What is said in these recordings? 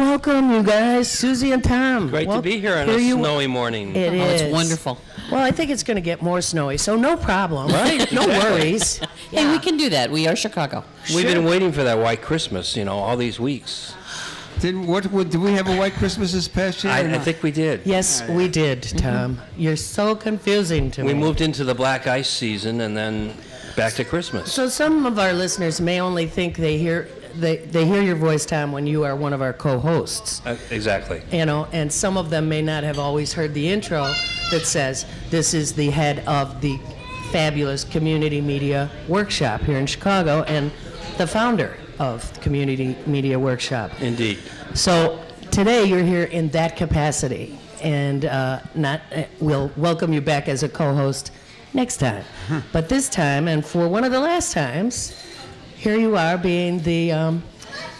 Welcome, you guys, Susie and Thom. Great to be here on a snowy morning. It is. It's wonderful. Well, I think it's going to get more snowy, so no problem. Right? No worries. Hey, we can do that. We are Chicago. We've been waiting for that white Christmas, all these weeks. Did we have a white Christmas this past year? I think we did. Yes, we did, Thom. You're so confusing to me. We moved into the black ice season and then back to Christmas. So some of our listeners may only think they hear your voice, Thom, when you are one of our co-hosts. Exactly. And some of them may not have always heard the intro that says, this is the head of the fabulous Community Media Workshop here in Chicago and the founder of the Community Media Workshop. Indeed. So today you're here in that capacity, and we'll welcome you back as a co-host next time. But this time, and for one of the last times, here you are being the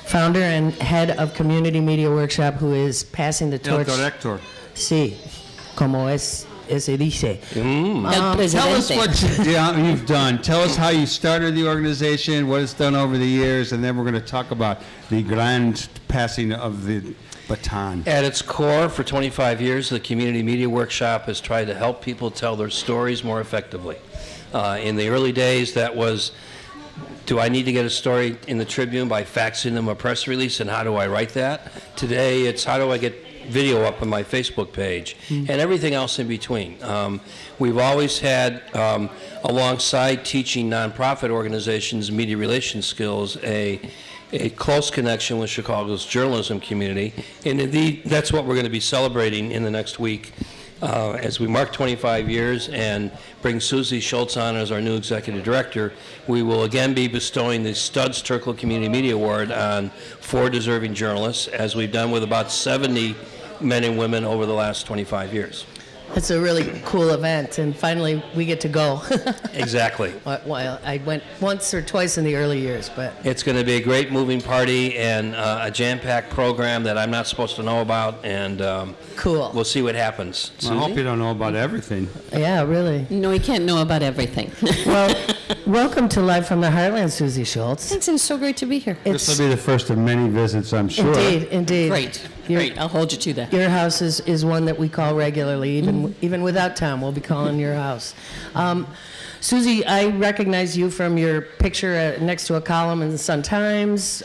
founder and head of Community Media Workshop, who is passing the torch. El director. Sí, como se dice. Tell us what you've done. Tell us how you started the organization, what it's done over the years, and then we're going to talk about the grand passing of the baton. At its core, for 25 years, the Community Media Workshop has tried to help people tell their stories more effectively. In the early days, that was, do I need to get a story in the Tribune by faxing them a press release, and how do I write that? Today, it's how do I get video up on my Facebook page, and everything else in between. We've always had, alongside teaching nonprofit organizations media relations skills, a close connection with Chicago's journalism community, and indeed that's what we're going to be celebrating in the next week as we mark 25 years and bring Susy Schultz on as our new executive director. We will again be bestowing the Studs Terkel Community Media Award on 4 deserving journalists, as we've done with about 70 men and women over the last 25 years. It's a really cool event, and finally we get to go. Exactly. Well, I went once or twice in the early years, but... It's going to be a great moving party and a jam-packed program that I'm not supposed to know about, and cool. We'll see what happens. I hope you don't know about everything. Yeah, really. No, you can't know about everything. Well, welcome to Live from the Heartland, Susy Schultz. Thanks, it's so great to be here. This will be the first of many visits, I'm sure. Indeed. Great, I'll hold you to that. Your house is one that we call regularly, even without Thom, we'll be calling your house. Susie, I recognize you from your picture next to a column in the Sun-Times.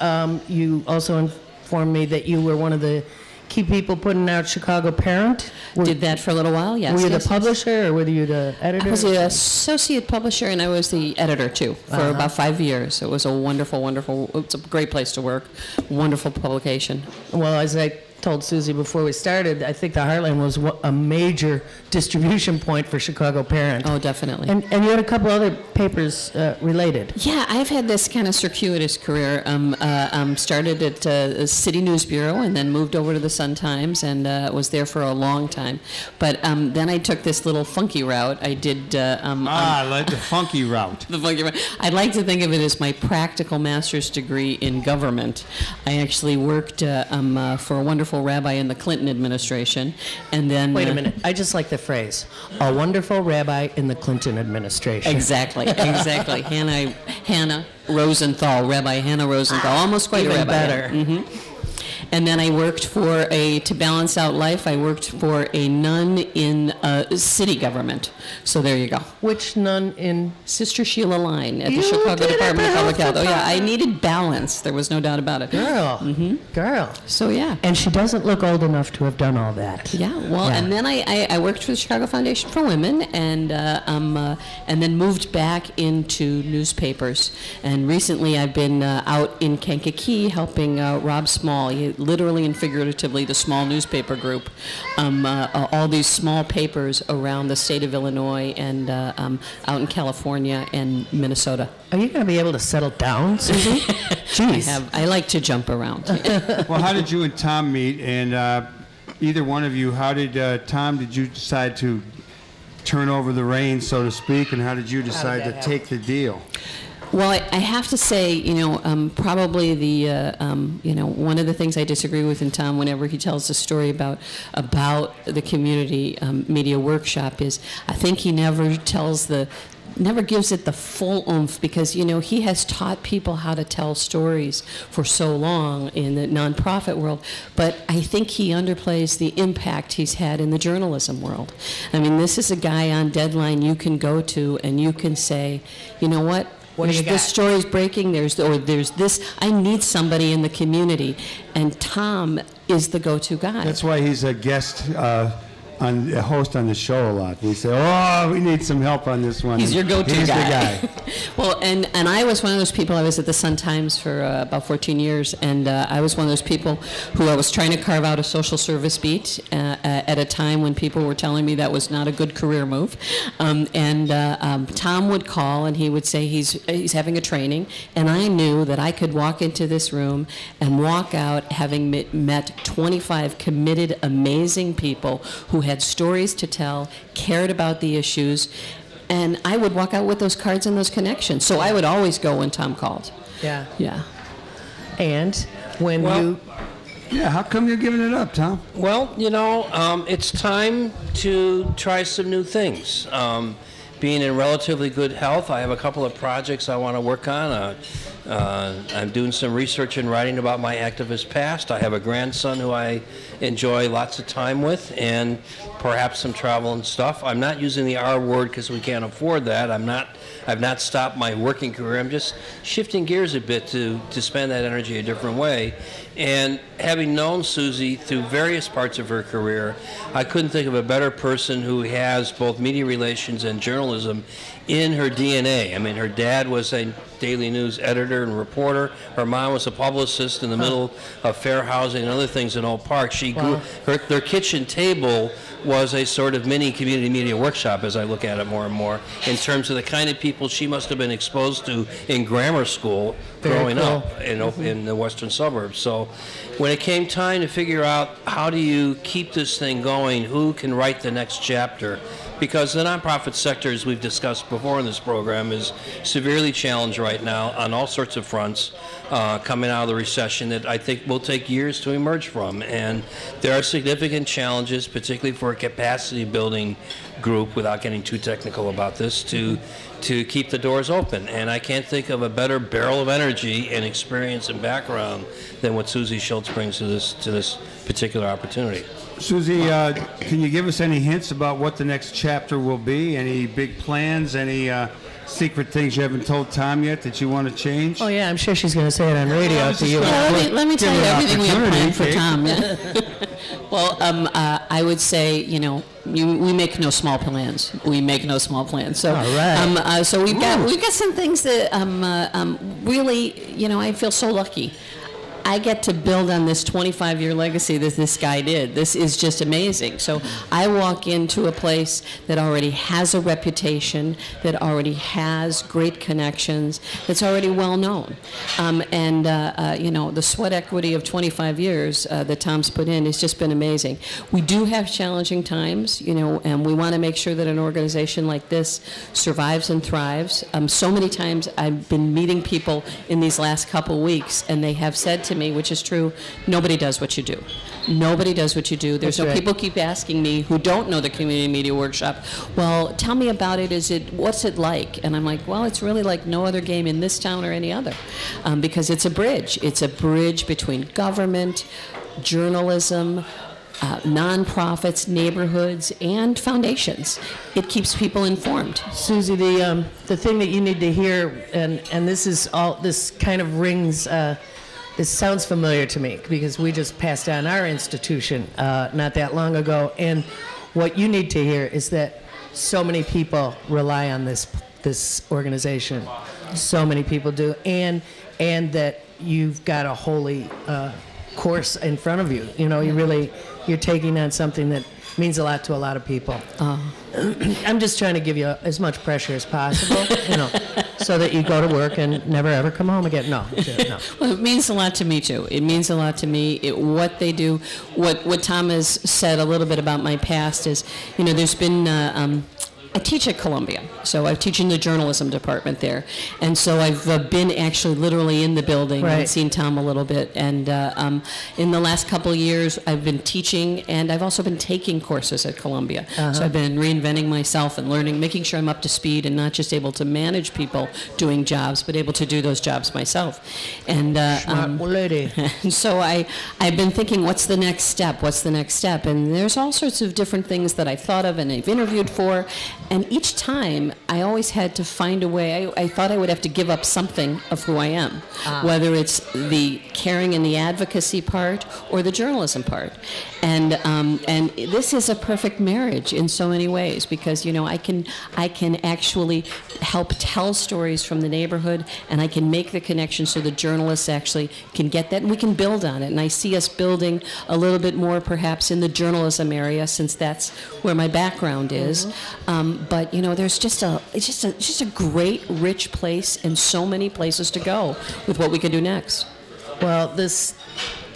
You also informed me that you were one of the key people putting out Chicago Parent. Did that for a little while, yes. Were you the publisher, or were you the editor? I was the associate publisher, and I was the editor, too, for about 5 years. It was a wonderful, it's a great place to work, wonderful publication. Well, as I told Susie before we started, I think the Heartland was a major distribution point for Chicago Parent. Oh, definitely. And you had a couple other papers related. Yeah, I've had this kind of circuitous career. Started at the City News Bureau and then moved over to the Sun-Times and was there for a long time. But then I took this little funky route. I did... I like the funky route. The funky route. I'd like to think of it as my practical master's degree in government. I actually worked for a wonderful rabbi in the Clinton administration, and then... Wait a minute. I just like the phrase, a wonderful rabbi in the Clinton administration. Exactly. Hannah Rosenthal, Rabbi Hannah Rosenthal, almost quite even a rabbi. Better. Mm-hmm. And then I worked to balance out life, I worked for a nun in city government. So there you go. Which nun in? Sister Sheila Line at the Chicago Department of Public Health. Oh, yeah, I needed balance. There was no doubt about it. Girl. So, yeah. And she doesn't look old enough to have done all that. Yeah, well, and then I worked for the Chicago Foundation for Women and then moved back into newspapers. And recently I've been out in Kankakee helping Rob Small, literally and figuratively, the small newspaper group, all these small papers around the state of Illinois and out in California and Minnesota. Are you going to be able to settle down, Susie? Jeez. I like to jump around. Well, how did you and Thom meet? And either one of you, how did Thom, did you decide to turn over the reins, so to speak, and how did you decide to take the deal? Well, I have to say, probably the, one of the things I disagree with in Thom whenever he tells the story about the community media workshop is I think he never tells the never gives it the full oomph because, he has taught people how to tell stories for so long in the nonprofit world, but I think he underplays the impact he's had in the journalism world. I mean, this is a guy on Deadline you can go to and you can say, you know what? What do you got? This story's breaking, there's this, I need somebody in the community, and Thom is the go-to guy. That's why he's a guest a host on the show a lot. We say, oh, we need some help on this one. He's your go-to guy. He's the guy. Well, and I was one of those people, I was at the Sun-Times for about 14 years, and I was one of those people who I was trying to carve out a social service beat at a time when people were telling me that was not a good career move. Thom would call, and he would say he's having a training, and I knew that I could walk into this room and walk out having met 25 committed, amazing people who had stories to tell, cared about the issues, and I would walk out with those cards and those connections. So I would always go when Thom called. Yeah. Yeah. And when Yeah, how come you're giving it up, Thom? Well, it's time to try some new things. Being in relatively good health, I have a couple of projects I want to work on. I'm doing some research and writing about my activist past. I have a grandson who I enjoy lots of time with, and perhaps some travel and stuff. I'm not using the R word because we can't afford that. I've not stopped my working career. I'm just shifting gears a bit to spend that energy a different way. And having known Susy through various parts of her career, I couldn't think of a better person who has both media relations and journalism in her DNA. I mean, her dad was a Daily News editor and reporter. Her mom was a publicist in the middle of fair housing and other things in Oak Park. She grew, their kitchen table was a sort of mini community media workshop, as I look at it more and more, in terms of the kind of people she must have been exposed to in grammar school growing up in the western suburbs. So when it came time to figure out how do you keep this thing going, who can write the next chapter, because the nonprofit sector, as we've discussed before in this program, is severely challenged right now on all sorts of fronts, coming out of the recession that I think will take years to emerge from. And there are significant challenges, particularly for a capacity building group, without getting too technical about this, to keep the doors open. And I can't think of a better barrel of energy and experience and background than what Susy Schultz brings to this particular opportunity. Susy, can you give us any hints about what the next chapter will be? Any big plans? Any secret things you haven't told Thom yet that you want to change? Oh, yeah, I'm sure she's going to say it on radio to you. Well, let me tell you everything we have planned for Thom. Yeah. Well, I would say, we make no small plans. We make no small plans. So, all right. So we've got some things that really, I feel so lucky. I get to build on this 25-year legacy that this guy did. This is just amazing. So I walk into a place that already has a reputation, that already has great connections, that's already well known. The sweat equity of 25 years that Thom's put in has just been amazing. We do have challenging times, and we want to make sure that an organization like this survives and thrives. So many times I've been meeting people in these last couple weeks, and they have said to me, which is true, nobody does what you do. Nobody does what you do. There's no people keep asking me who don't know the Community Media Workshop, well, tell me about it. What's it like? And I'm like, well, it's really like no other game in this town or any other, because it's a bridge. It's a bridge between government, journalism, nonprofits, neighborhoods, and foundations. It keeps people informed. Susy, the thing that you need to hear, and this kind of rings. This sounds familiar to me because we just passed on our institution not that long ago, and what you need to hear is that so many people rely on this organization. So many people do, and that you've got a holy course in front of you. You're taking on something that means a lot to a lot of people. I'm just trying to give you as much pressure as possible, so that you go to work and never ever come home again. No. Well, it means a lot to me too. It means a lot to me. What they do, what Thom has said a little bit about my past is, there's been I teach at Columbia, so I teach in the journalism department there, and so I've been actually literally in the building and seen Thom a little bit. And in the last couple of years, I've been teaching, and I've also been taking courses at Columbia. So I've been reinventing myself and learning, making sure I'm up to speed and not just able to manage people doing jobs, but able to do those jobs myself. And lady. and so I've been thinking, what's the next step? What's the next step? And there's all sorts of different things that I've thought of and I've interviewed for. And each time, I always had to find a way. I thought I would have to give up something of who I am, whether it's the caring and the advocacy part or the journalism part. And this is a perfect marriage in so many ways, because I can actually help tell stories from the neighborhood, and I can make the connection so the journalists actually can get that, and we can build on it. And I see us building a little bit more, perhaps, in the journalism area, since that's where my background is. But there's just a great, rich place, and so many places to go with what we can do next. Well, this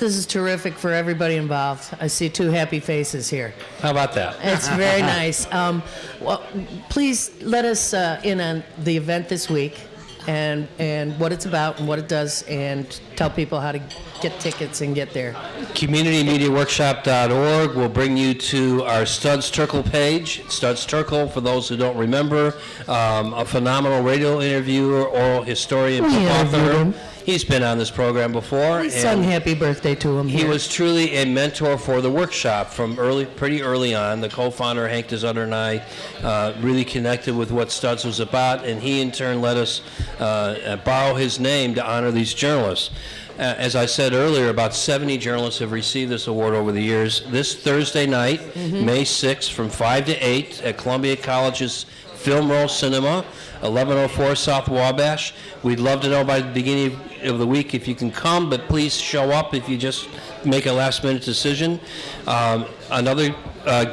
is terrific for everybody involved. I see two happy faces here. How about that? It's very nice. Well, please let us in on the event this week and what it's about and what it does, and tell people how to get tickets and get there. CommunityMediaWorkshop.org will bring you to our Studs Terkel page. Studs Terkel, for those who don't remember, a phenomenal radio interviewer, oral historian, book author. He's been on this program before. We sung happy birthday to him. He was truly a mentor for the workshop from pretty early on. The co-founder, Hank DeSutter, and I really connected with what Studs was about, and he in turn let us borrow his name to honor these journalists. As I said earlier, about 70 journalists have received this award over the years. This Thursday night, May 6th, from 5 to 8 at Columbia College's Film Roll Cinema, 1104 South Wabash. We'd love to know by the beginning of the week if you can come, but please show up if you just make a last-minute decision. Another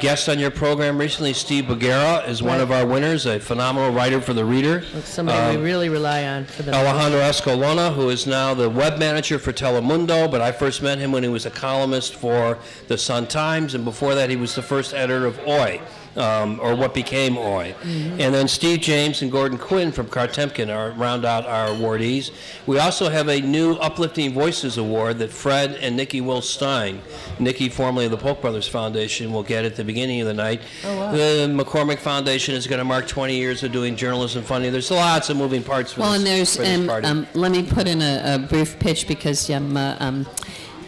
guest on your program recently, Steve Bagheera, is one of our winners, a phenomenal writer for The Reader. That's somebody we really rely on for the Alejandro Escalona, who is now the web manager for Telemundo, but I first met him when he was a columnist for the Sun-Times, and before that he was the first editor of OI. Or what became OI. And then Steve James and Gordon Quinn from Cartemkin round out our awardees. We also have a new Uplifting Voices Award that Fred and Nikki Will Stein, Nikki formerly of the Polk Brothers Foundation, will get at the beginning of the night. The McCormick Foundation is going to mark 20 years of doing journalism funding. There's lots of moving parts for this party. Let me put in a brief pitch, because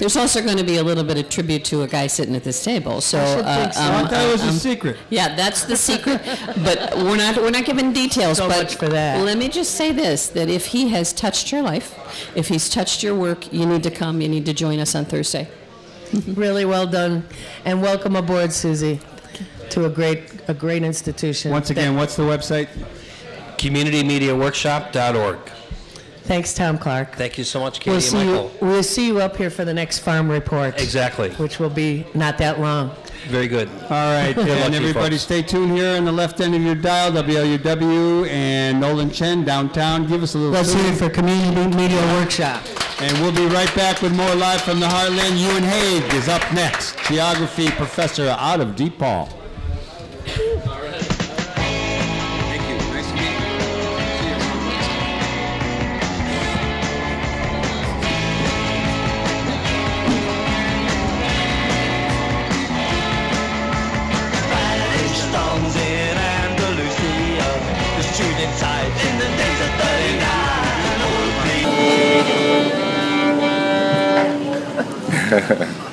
there's also going to be a little bit of tribute to a guy sitting at this table. So I thought it was a secret. Yeah, that's the secret. But we're not giving details. So but much for that. Let me just say this: that if he has touched your life, if he's touched your work, you need to come. You need to join us on Thursday. Really well done, and welcome aboard, Susie, to a great institution. Once again, what's the website? CommunityMediaWorkshop.org. Thanks, Thom Clark. Thank you so much, Katie and Michael. We'll see you up here for the next farm report. Exactly. Which will be not that long. Very good. All right, and everybody stay tuned here on the left end of your dial, WLUW and Nolan Chen downtown. Give us a little Let's hear it for Community Media Workshop. And we'll be right back with more live from the Heartland. Ewan Haig is up next, geography professor out of DePaul. In the days of 39,